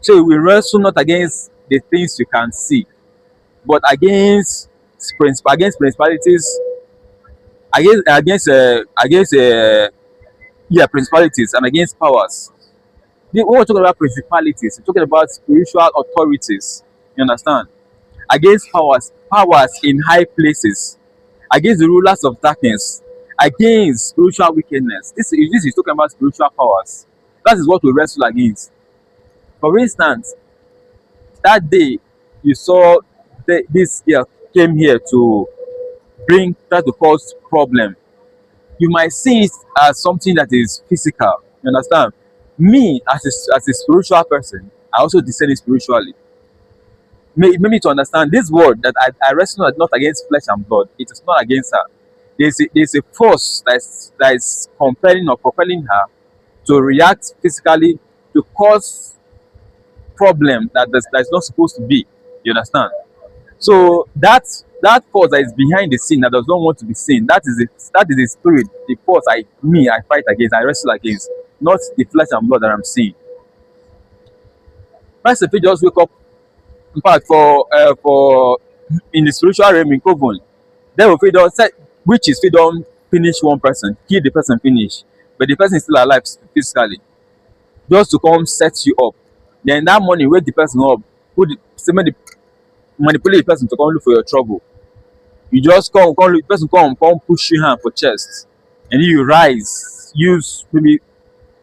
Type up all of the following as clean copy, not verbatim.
So we wrestle not against the things you can see, but against principalities, against yeah, principalities and against powers. When we're talking about principalities, we're talking about spiritual authorities. You understand? Against powers in high places, against the rulers of darkness, against spiritual wickedness. This is talking about spiritual powers. That is what we wrestle against. For instance, that day you saw this girl came here to try to cause problem. You might see it as something that is physical. You understand? Me as a spiritual person, I also discern it spiritually. Made me to understand this word that I wrestle not against flesh and blood. It is not against her. There's a force that is compelling or propelling her to react physically to cause problem that is not supposed to be. You understand? So that force that is behind the scene that does not want to be seen, that is the spirit, the force I fight against, I wrestle against, not the flesh and blood that I'm seeing. Person fit just wake up. In fact, for in the spiritual realm in Kovan, devil fit don set witches fit don finish one person, kill the person finish, but the person is still alive physically, just to come set you up. Then that morning wake the person up, put the say make the manipulate the person to come look for your trouble. You just come look, the person come push you hand for chest, and then you rise, use maybe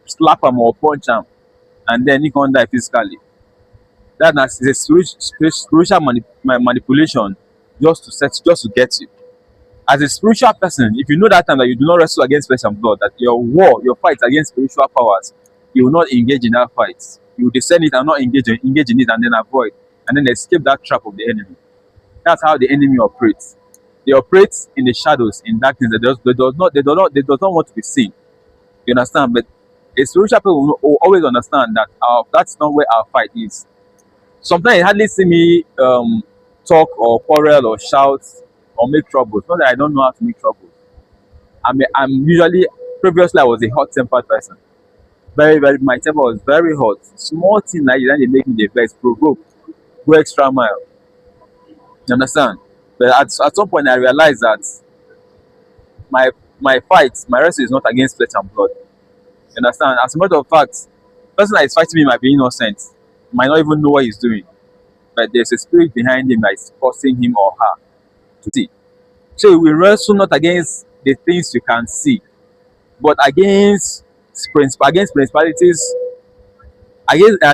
slap am or punch am, and then he come die physically. That na is a spiritual manipulation, just to get you. As a spiritual person, if you know that time that you do not wrestle against flesh and blood, that your fight against spiritual powers, you will not engage in that fight. You will discern it and not engage in it, and then avoid, and then escape that trap of the enemy. That's how the enemy operates. They operate in the shadows, in darkness. They do not want to be seen. You understand? But a spiritual person will always understand that that's not where our fight is. Sometimes you hardly see me talk or quarrel or shout or make troubles. Not that I don't know how to make troubles. I'm usually, previously I was a hot tempered person. My temper was very hot. Small thing like that, they make me the vex, provoke, go extra mile. You understand? But at some point I realized that my my wrestle is not against flesh and blood. You understand? As a matter of fact, the person that is fighting me might be innocent, might not even know what he's doing. But there's a spirit behind him that is forcing him or her to see. So we wrestle not against the things you can see, but against principalities, against